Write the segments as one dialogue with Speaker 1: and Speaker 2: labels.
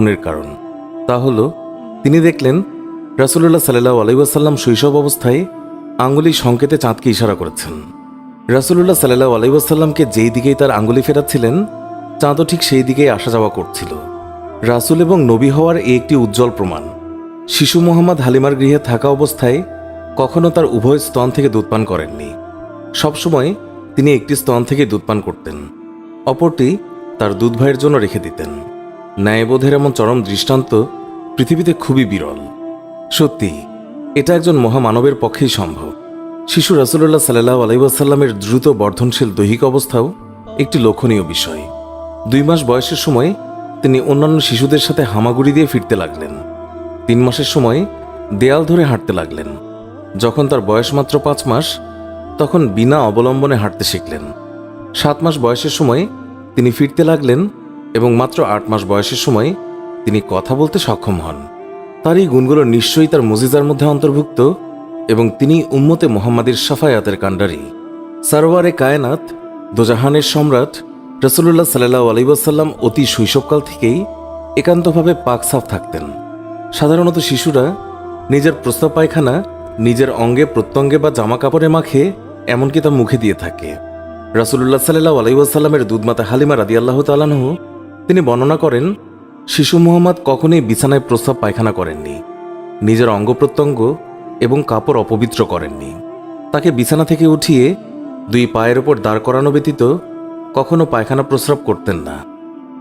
Speaker 1: মনের কারণ। তা হলো তিনি দেখলেন রাসূলুল্লাহ সাল্লাল্লাহু আলাইহি ওয়াসাল্লাম শৈশব অবস্থায় আঙ্গুলি সংকেতে চাঁদকে ইশারা করেছেন। রাসূলুল্লাহ সাল্লাল্লাহু আলাইহি ওয়াসাল্লামকে যেই দিকেই তার আঙ্গুলি ফেরাচ্ছিলেন, চাঁদও ঠিক সেই দিকেই আসা যাওয়া করছিল। রাসূল এবং নবী হওয়ার এই একটি উজ্জ্বল প্রমাণ। শিশু মোহাম্মদ হালিমার গৃহে থাকা অবস্থায় কখনো তার উভয় স্তন থেকে দুধ পান করেননি। সবসময় তিনি একটি স্তন থেকে দুধ পান করতেন, অপরটি তার দুধ ভাইয়ের জন্য রেখে দিতেন। ন্যায়বোধের এমন চরম দৃষ্টান্ত পৃথিবীতে খুবই বিরল। সত্যি এটা একজন মহামানবের পক্ষেই সম্ভব। শিশু রাসূলুল্লাহ সাল্লাল্লাহু আলাইহি ওয়াসাল্লামের দ্রুত বর্ধনশীল দৈহিক অবস্থাও একটি লক্ষণীয় বিষয়। 2 মাস বয়সের সময় তিনি অন্যান্য শিশুদের সাথে হামাগুড়ি দিয়ে ফিরতে লাগলেন। 3 মাসের সময় দেয়াল ধরে হাঁটতে লাগলেন। যখন তার বয়স মাত্র 5 মাস, তখন বিনা অবলম্বনে হাঁটতে শিখলেন। 7 মাস বয়সের সময় তিনি ফিরতে লাগলেন এবং মাত্র 8 মাস বয়সের সময় তিনি কথা বলতে সক্ষম হন। তার এই গুণগুলো নিশ্চয়ই তার মুজিজার মধ্যে অন্তর্ভুক্ত এবং তিনি উম্মতে মুহাম্মাদের শাফায়াতের কাণ্ডারী। সারওয়ারে কায়নাত, দোজাহানের সম্রাট রাসূলুল্লাহ সাল্লাল্লাহু আলাইহি ওয়াসাল্লাম অতি শৈশবকাল থেকেই একান্তভাবে পাক সাফ থাকতেন। সাধারণত শিশুরা নিজের প্রস্রাব পায়খানা নিজের অঙ্গে প্রত্যঙ্গে বা জামা কাপড়ে মাখে, এমনকি তা মুখে দিয়ে থাকে। রাসূলুল্লাহ সাল্লাল্লাহু আলাইহি ওয়াসাল্লামের দুধমাতা হালিমা রাদিয়াল্লাহু তাআলা আনহা তিনি বর্ণনা করেন, শিশু মুহাম্মদ কখনোই বিছানায় প্রস্রাব পায়খানা করেননি, নিজের অঙ্গ প্রত্যঙ্গ এবং কাপড় অপবিত্র করেননি। তাকে বিছানা থেকে উঠিয়ে 2 পায়ের ওপর দাঁড় করানো ব্যতীত কখনো পায়খানা প্রস্রাব করতেন না।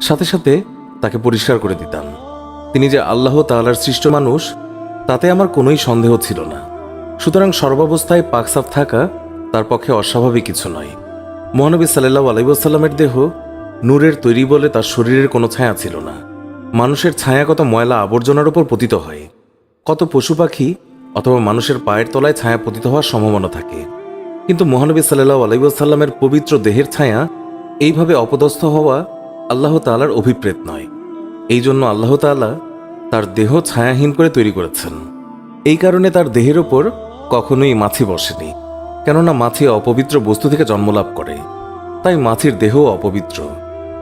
Speaker 1: সাথে সাথে তাকে পরিষ্কার করে দিতাম। তিনি যে আল্লাহ তাআলার সৃষ্ট মানুষ, তাতে আমার কোনোই সন্দেহ ছিল না। সুতরাং সর্বাবস্থায় পাকসাফ থাকা তার পক্ষে অস্বাভাবিক কিছু নয়। মহানবী সাল্লাল্লাহু আলাইহি ওয়াসাল্লামের দেহ নূরের তৈরি বলে তার শরীরের কোনো ছায়া ছিল না। মানুষের ছায়া কত ময়লা আবর্জনার উপর পতিত হয়, কত পশু পাখি অথবা মানুষের পায়ের তলায় ছায়া পতিত হওয়ার সম্ভাবনা থাকে, কিন্তু মহানবী সাল্লাল্লাহু আলাইহি ওয়াসাল্লামের পবিত্র দেহের ছায়া এইভাবে অপদস্থ হওয়া আল্লাহ তাআলার অভিপ্রেত নয়। এই জন্য আল্লাহ তাআলা তার দেহ ছায়াহীন করে তৈরি করেছেন। এই কারণে তার দেহের ওপর কখনোই মাছি বসেনি, কেননা মাছি অপবিত্র বস্তু থেকে জন্মলাভ করে, তাই মাছির দেহ অপবিত্র।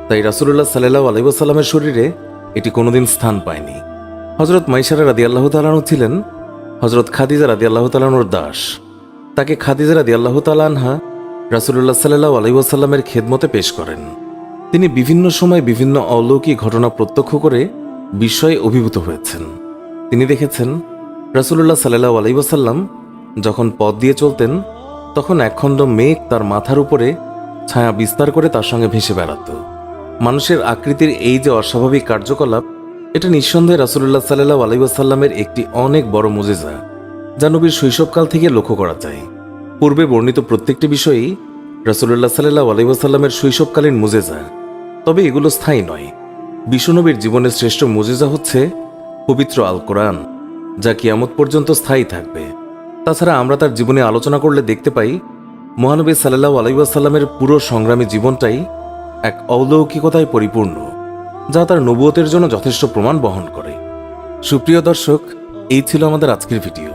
Speaker 1: তাই রাসূলুল্লাহ সাল্লাল্লাহু আলাইহি ওয়াসাল্লামের শরীরে এটি কোনোদিন স্থান পায়নি। হযরত মাইসারা রাদিয়াল্লাহু তাআলা আনহা ছিলেন হযরত খাদিজা রাদিয়াল্লাহু তাআলা আনহার দাস। তাকে খাদিজা রাদিয়াল্লাহু তাআলা আনহা রাসূলুল্লাহ সাল্লাল্লাহু আলাইহি ওয়াসাল্লামের খেদমতে পেশ করেন। তিনি বিভিন্ন সময় বিভিন্ন অলৌকিক ঘটনা প্রত্যক্ষ করে বিস্ময়ে অভিভূত হয়েছেন। তিনি দেখেছেন রাসূলুল্লাহ সাল্লাল্লাহু আলাইহি ওয়াসাল্লাম যখন পথ দিয়ে চলতেন, তখন একখণ্ড মেঘ তার মাথার উপরে ছায়া বিস্তার করে তার সঙ্গে ভেসে বেড়াত। মানুষের আকৃতির এই যে অস্বাভাবিক কার্যকলাপ, এটা নিঃসন্দেহে রাসূলুল্লাহ সাল্লাল্লাহু আলাইহি ওয়াসাল্লামের একটি অনেক বড় মুজিজা, যা নবীর শৈশবকাল থেকে লক্ষ্য করা যায়। পূর্বে বর্ণিত প্রত্যেকটি বিষয়ই রাসূলুল্লাহ সাল্লাল্লাহু আলাইহি ওয়াসাল্লামের শৈশবকালীন মুজিজা, তবে এগুলো স্থায়ী নয়। বিশ্বনবীর জীবনের শ্রেষ্ঠ মুজিজা হচ্ছে পবিত্র আল কোরআন, যা কিয়ামত পর্যন্ত স্থায়ী থাকবে। তাছাড়া আমরা তার জীবনে আলোচনা করলে দেখতে পাই, মহানবী সাল্লাল্লাহু আলাইহি ওয়াসাল্লামের পুরো সংগ্রামী জীবনটাই এক অলৌকিকতায় পরিপূর্ণ, যা তার নবুয়তের জন্য যথেষ্ট প্রমাণ বহন করে। সুপ্রিয় দর্শক, এই ছিল আমাদের আজকের ভিডিও।